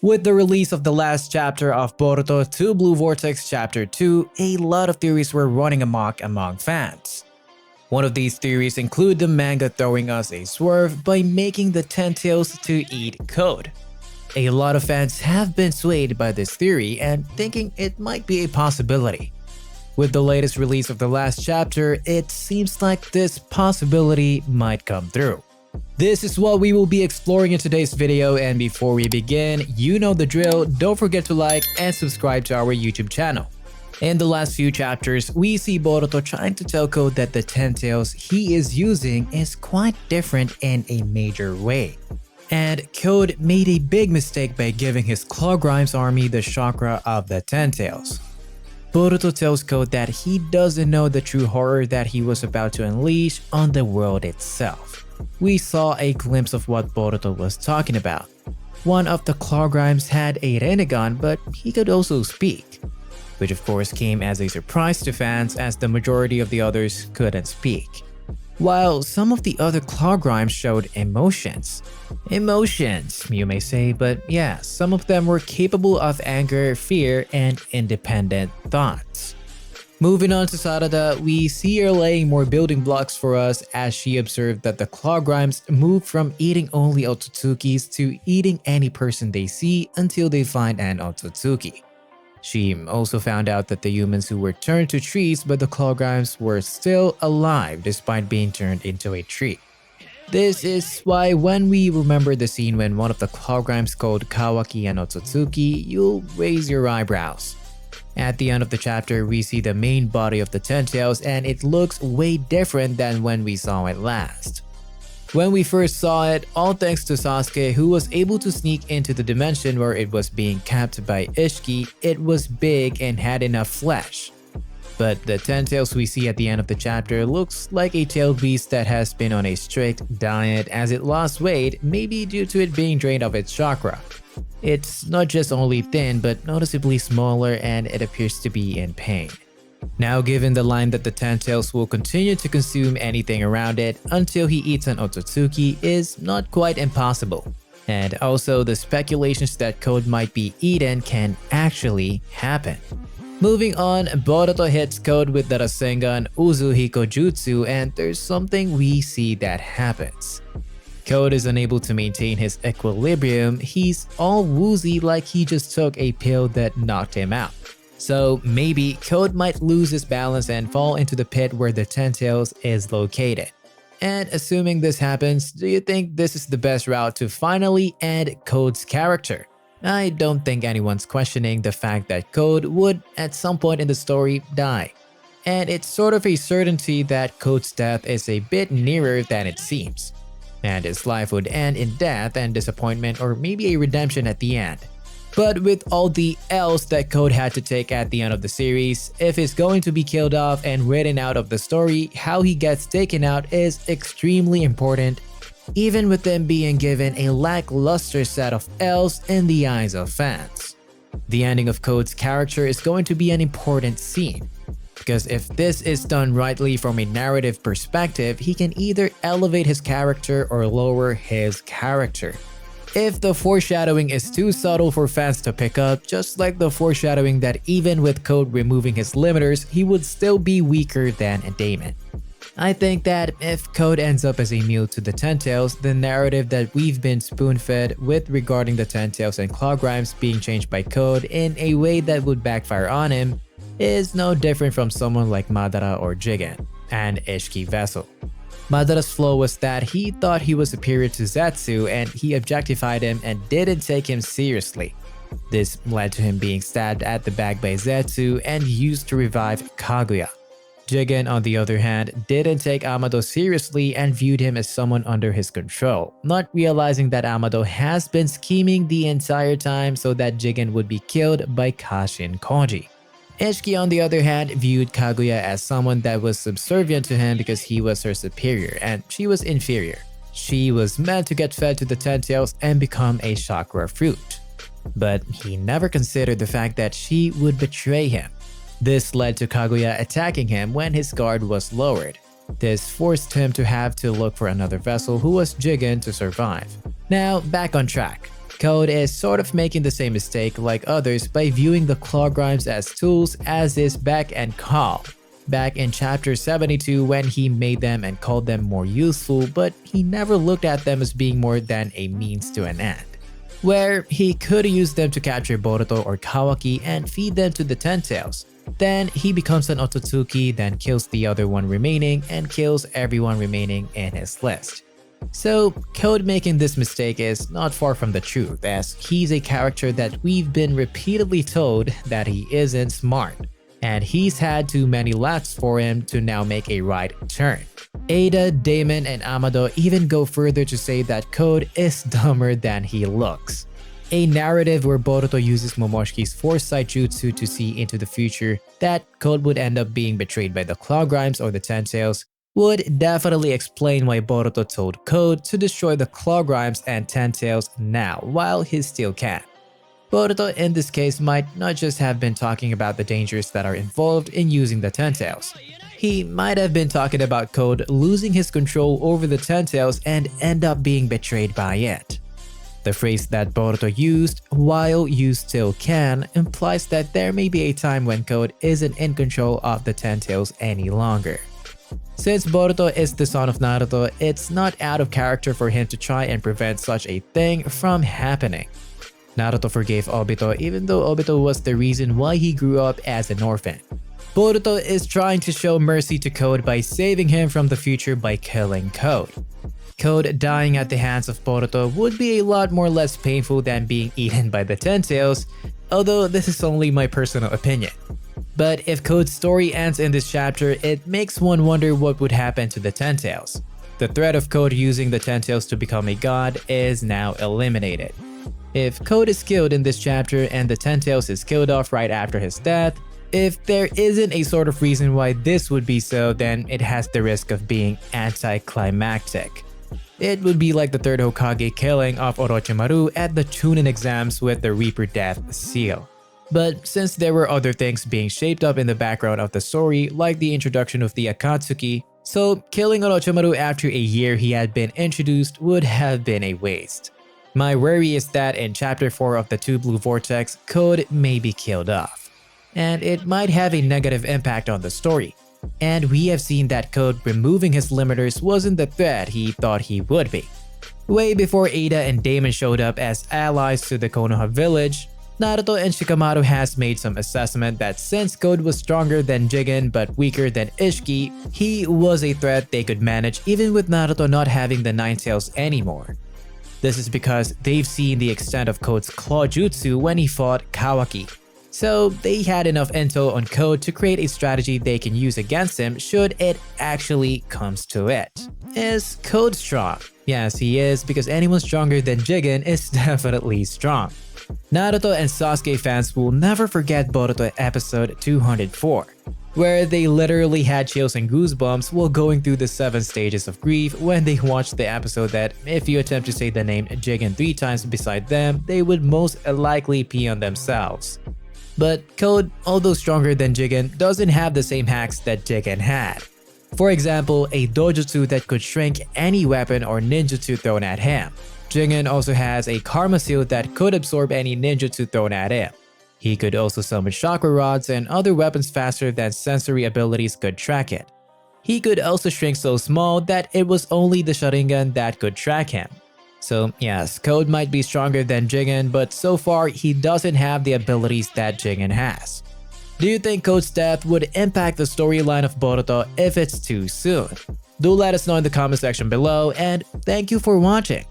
With the release of the last chapter of Boruto Tow Blue Vortex Chapter 2, a lot of theories were running amok among fans. One of these theories include the manga throwing us a swerve by making the Ten Tails to eat code. A lot of fans have been swayed by this theory and thinking it might be a possibility. With the latest release of the last chapter, it seems like this possibility might come through. This is what we will be exploring in today's video, and before we begin, you know the drill, don't forget to like and subscribe to our YouTube channel. In the last few chapters, we see Boruto trying to tell Code that the Ten Tails he is using is quite different in a major way. And Code made a big mistake by giving his Claw Grimes army the chakra of the Ten Tails. Boruto tells Code that he doesn't know the true horror that he was about to unleash on the world itself. We saw a glimpse of what Boruto was talking about. One of the Claw Grimes had a Rinnegan, but he could also speak, which of course came as a surprise to fans as the majority of the others couldn't speak. While some of the other Claw Grimes showed emotions. Emotions, you may say, but yeah, some of them were capable of anger, fear, and independent thoughts. Moving on to Sarada, we see her laying more building blocks for us as she observed that the Claw Grimes move from eating only Otsutsukis to eating any person they see until they find an Otsutsuki. She also found out that the humans who were turned to trees by the Claw Grimes were still alive despite being turned into a tree. This is why when we remember the scene when one of the Claw Grimes called Kawaki an Otsutsuki, you'll raise your eyebrows. At the end of the chapter, we see the main body of the Ten Tails and it looks way different than when we saw it last. When we first saw it, all thanks to Sasuke, who was able to sneak into the dimension where it was being kept by Ishiki, it was big and had enough flesh. But the Ten Tails we see at the end of the chapter looks like a tailed beast that has been on a strict diet as it lost weight, maybe due to it being drained of its chakra. It's not just only thin, but noticeably smaller, and it appears to be in pain. Now, given the line that the Ten Tails will continue to consume anything around it until he eats an Otsutsuki is not quite impossible. And also, the speculations that Code might be eaten can actually happen. Moving on, Boruto hits Code with the Rasengan Uzuhiko Jutsu, and there's something we see that happens. Code is unable to maintain his equilibrium, he's all woozy like he just took a pill that knocked him out. So maybe Code might lose his balance and fall into the pit where the Ten Tails is located. And assuming this happens, do you think this is the best route to finally end Code's character? I don't think anyone's questioning the fact that Code would at some point in the story die. And it's sort of a certainty that Code's death is a bit nearer than it seems. And his life would end in death and disappointment, or maybe a redemption at the end. But with all the L's that Code had to take at the end of the series, if he's going to be killed off and written out of the story, how he gets taken out is extremely important, even with them being given a lackluster set of L's in the eyes of fans. The ending of Code's character is going to be an important scene. Because if this is done rightly from a narrative perspective, he can either elevate his character or lower his character. If the foreshadowing is too subtle for fans to pick up, just like the foreshadowing that even with Code removing his limiters, he would still be weaker than a Daemon. I think that if Code ends up as a meal to the Ten Tails, the narrative that we've been spoon-fed with regarding the Ten Tails and Claw Grimes being changed by Code in a way that would backfire on him is no different from someone like Madara or Jigen, and Ishiki Vessel. Madara's flaw was that he thought he was superior to Zetsu and he objectified him and didn't take him seriously. This led to him being stabbed at the back by Zetsu and used to revive Kaguya. Jigen, on the other hand, didn't take Amado seriously and viewed him as someone under his control, not realizing that Amado has been scheming the entire time so that Jigen would be killed by Kashin Koji. Ishiki, on the other hand, viewed Kaguya as someone that was subservient to him because he was her superior and she was inferior. She was meant to get fed to the Ten Tails and become a chakra fruit. But he never considered the fact that she would betray him. This led to Kaguya attacking him when his guard was lowered. This forced him to have to look for another vessel who was Jigen to survive. Now, back on track. Code is sort of making the same mistake like others by viewing the claw grimes as tools as is Beck and Call. Back in chapter 72 when he made them and called them more useful, but he never looked at them as being more than a means to an end. Where he could use them to capture Boruto or Kawaki and feed them to the Ten Tails. Then he becomes an Otsutsuki, then kills the other one remaining and kills everyone remaining in his list. So Code making this mistake is not far from the truth, as he's a character that we've been repeatedly told that he isn't smart, and he's had too many laps for him to now make a right turn. Ada, Damon, and Amado even go further to say that Code is dumber than he looks. A narrative where Boruto uses Momoshiki's foresight jutsu to see into the future that Code would end up being betrayed by the Claw Grimes or the Ten Tails would definitely explain why Boruto told Code to destroy the Claw Grimes and Ten Tails now while he still can. Boruto in this case might not just have been talking about the dangers that are involved in using the Ten Tails. He might have been talking about Code losing his control over the Ten Tails and end up being betrayed by it. The phrase that Boruto used, "while you still can," implies that there may be a time when Code isn't in control of the Ten Tails any longer. Since Boruto is the son of Naruto, it's not out of character for him to try and prevent such a thing from happening. Naruto forgave Obito even though Obito was the reason why he grew up as an orphan. Boruto is trying to show mercy to Code by saving him from the future by killing Code. Code dying at the hands of Boruto would be a lot more less painful than being eaten by the Ten Tails, although this is only my personal opinion. But if Code's story ends in this chapter, it makes one wonder what would happen to the Ten Tails. The threat of Code using the Ten Tails to become a god is now eliminated. If Code is killed in this chapter and the Ten Tails is killed off right after his death, if there isn't a sort of reason why this would be so, then it has the risk of being anticlimactic. It would be like the third Hokage killing off Orochimaru at the Chunin exams with the Reaper Death seal. But since there were other things being shaped up in the background of the story, like the introduction of the Akatsuki, so killing Orochimaru after a year he had been introduced would have been a waste. My worry is that in chapter 4 of the Two Blue Vortex, Code may be killed off, and it might have a negative impact on the story. And we have seen that Code removing his limiters wasn't the threat he thought he would be. Way before Ada and Damon showed up as allies to the Konoha village, Naruto and Shikamaru has made some assessment that since Code was stronger than Jigen but weaker than Ishiki, he was a threat they could manage even with Naruto not having the Nine Tails anymore. This is because they've seen the extent of Code's claw jutsu when he fought Kawaki. So they had enough intel on Code to create a strategy they can use against him should it actually comes to it. Is Code strong? Yes, he is, because anyone stronger than Jigen is definitely strong. Naruto and Sasuke fans will never forget Boruto episode 204, where they literally had chills and goosebumps while going through the 7 stages of grief when they watched the episode that if you attempt to say the name Jigen 3 times beside them, they would most likely pee on themselves. But Code, although stronger than Jigen, doesn't have the same hacks that Jigen had. For example, a dojutsu that could shrink any weapon or ninjutsu thrown at him. Jigen also has a karma seal that could absorb any ninjutsu thrown at him. He could also summon chakra rods and other weapons faster than sensory abilities could track it. He could also shrink so small that it was only the Sharingan that could track him. So yes, Code might be stronger than Jigen, but so far he doesn't have the abilities that Jigen has. Do you think Code's death would impact the storyline of Boruto if it's too soon? Do let us know in the comment section below, and thank you for watching.